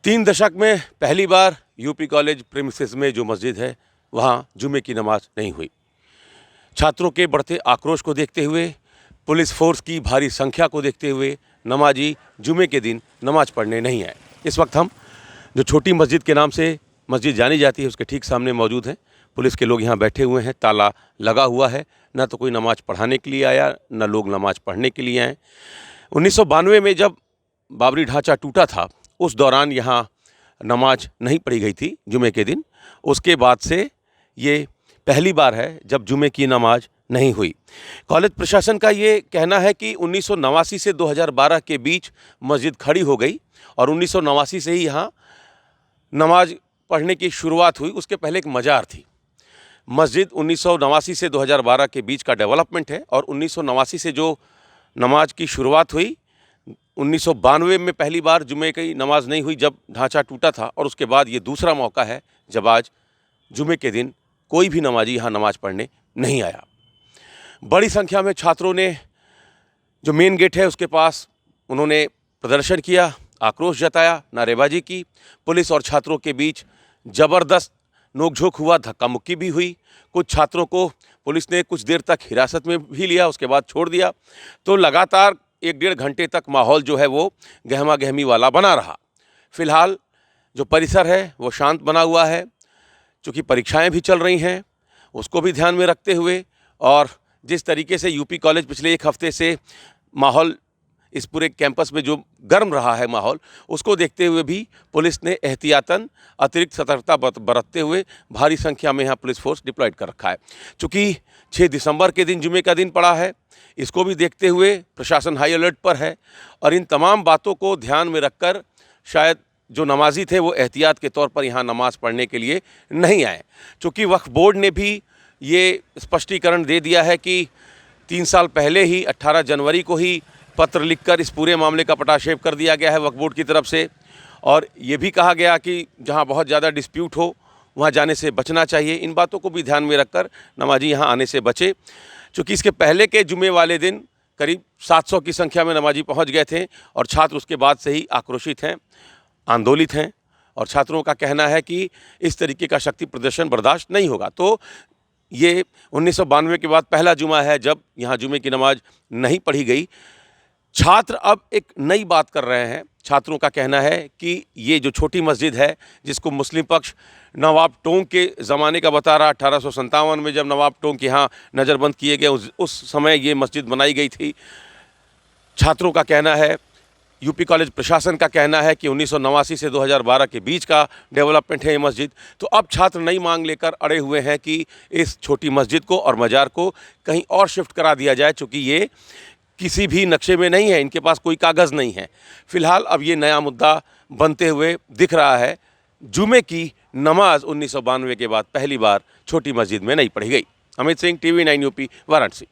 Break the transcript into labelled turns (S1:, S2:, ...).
S1: 3 दशक में पहली बार यूपी कॉलेज प्रीमिसेस में जो मस्जिद है वहाँ जुमे की नमाज नहीं हुई। छात्रों के बढ़ते आक्रोश को देखते हुए, पुलिस फोर्स की भारी संख्या को देखते हुए नमाजी जुमे के दिन नमाज पढ़ने नहीं आए। इस वक्त हम जो छोटी मस्जिद के नाम से मस्जिद जानी जाती है उसके ठीक सामने मौजूद हैं। पुलिस के लोग यहाँ बैठे हुए हैं, ताला लगा हुआ है। ना तो कोई नमाज पढ़ाने के लिए आया, ना लोग नमाज पढ़ने के लिए आए। 1992 में जब बाबरी ढांचा टूटा था उस दौरान यहाँ नमाज नहीं पढ़ी गई थी जुमे के दिन। उसके बाद से ये पहली बार है जब जुमे की नमाज नहीं हुई। कॉलेज प्रशासन का ये कहना है कि 1989 से 2012 के बीच मस्जिद खड़ी हो गई और 1989 से ही यहाँ नमाज पढ़ने की शुरुआत हुई। उसके पहले एक मज़ार थी। मस्जिद 1989 से 2012 के बीच का डेवलपमेंट है और 1989 से जो नमाज की शुरुआत हुई, 1992 में पहली बार जुमे की नमाज नहीं हुई जब ढांचा टूटा था, और उसके बाद ये दूसरा मौका है जब आज जुमे के दिन कोई भी नमाजी यहाँ नमाज पढ़ने नहीं आया। बड़ी संख्या में छात्रों ने जो मेन गेट है उसके पास उन्होंने प्रदर्शन किया, आक्रोश जताया, नारेबाजी की। पुलिस और छात्रों के बीच ज़बरदस्त नोकझोंक हुआ, धक्का मुक्की भी हुई। कुछ छात्रों को पुलिस ने कुछ देर तक हिरासत में भी लिया, उसके बाद छोड़ दिया। तो लगातार 1-1.5 घंटे तक माहौल जो है वो गहमा गहमी वाला बना रहा। फ़िलहाल जो परिसर है वो शांत बना हुआ है। चूँकि परीक्षाएं भी चल रही हैं, उसको भी ध्यान में रखते हुए और जिस तरीके से यूपी कॉलेज पिछले 1 हफ्ते से माहौल इस पूरे कैंपस में जो गर्म रहा है माहौल, उसको देखते हुए भी पुलिस ने एहतियातन अतिरिक्त सतर्कता बरतते हुए भारी संख्या में यहाँ पुलिस फोर्स डिप्लॉयड कर रखा है। चूँकि 6 दिसंबर के दिन जुमे का दिन पड़ा है, इसको भी देखते हुए प्रशासन हाई अलर्ट पर है और इन तमाम बातों को ध्यान में रखकर शायद जो नमाजी थे वो एहतियात के तौर पर यहाँ नमाज पढ़ने के लिए नहीं आए। चूँकि वक्फ बोर्ड ने भी ये स्पष्टीकरण दे दिया है कि 3 साल पहले ही 18 जनवरी को ही पत्र लिखकर इस पूरे मामले का पटाक्षेप कर दिया गया है वक्फ बोर्ड की तरफ से, और ये भी कहा गया कि जहाँ बहुत ज़्यादा डिस्प्यूट हो वहाँ जाने से बचना चाहिए। इन बातों को भी ध्यान में रखकर नमाजी यहाँ आने से बचे। चूँकि इसके पहले के जुमे वाले दिन करीब 700 की संख्या में नमाजी पहुँच गए थे और छात्र उसके बाद से ही आक्रोशित हैं, आंदोलित हैं, और छात्रों का कहना है कि इस तरीके का शक्ति प्रदर्शन बर्दाश्त नहीं होगा। तो ये 1992 के बाद पहला जुमा है जब यहाँ जुमे की नमाज नहीं पढ़ी गई। छात्र अब एक नई बात कर रहे हैं। छात्रों का कहना है कि ये जो छोटी मस्जिद है, जिसको मुस्लिम पक्ष नवाब टोंक के ज़माने का बता रहा, 1857 में जब नवाब टोंक यहाँ नज़रबंद किए गए उस समय ये मस्जिद बनाई गई थी। छात्रों का कहना है, यूपी कॉलेज प्रशासन का कहना है कि 1989 से 2012 के बीच का डेवलपमेंट है ये मस्जिद। तो अब छात्र नई मांग लेकर अड़े हुए हैं कि इस छोटी मस्जिद को और मज़ार को कहीं और शिफ्ट करा दिया जाए, चूँकि ये किसी भी नक्शे में नहीं है, इनके पास कोई कागज़ नहीं है। फ़िलहाल अब ये नया मुद्दा बनते हुए दिख रहा है। जुमे की नमाज 1992 के बाद पहली बार छोटी मस्जिद में नहीं पढ़ी गई। Amit Singh, TV9 UP, Varanasi.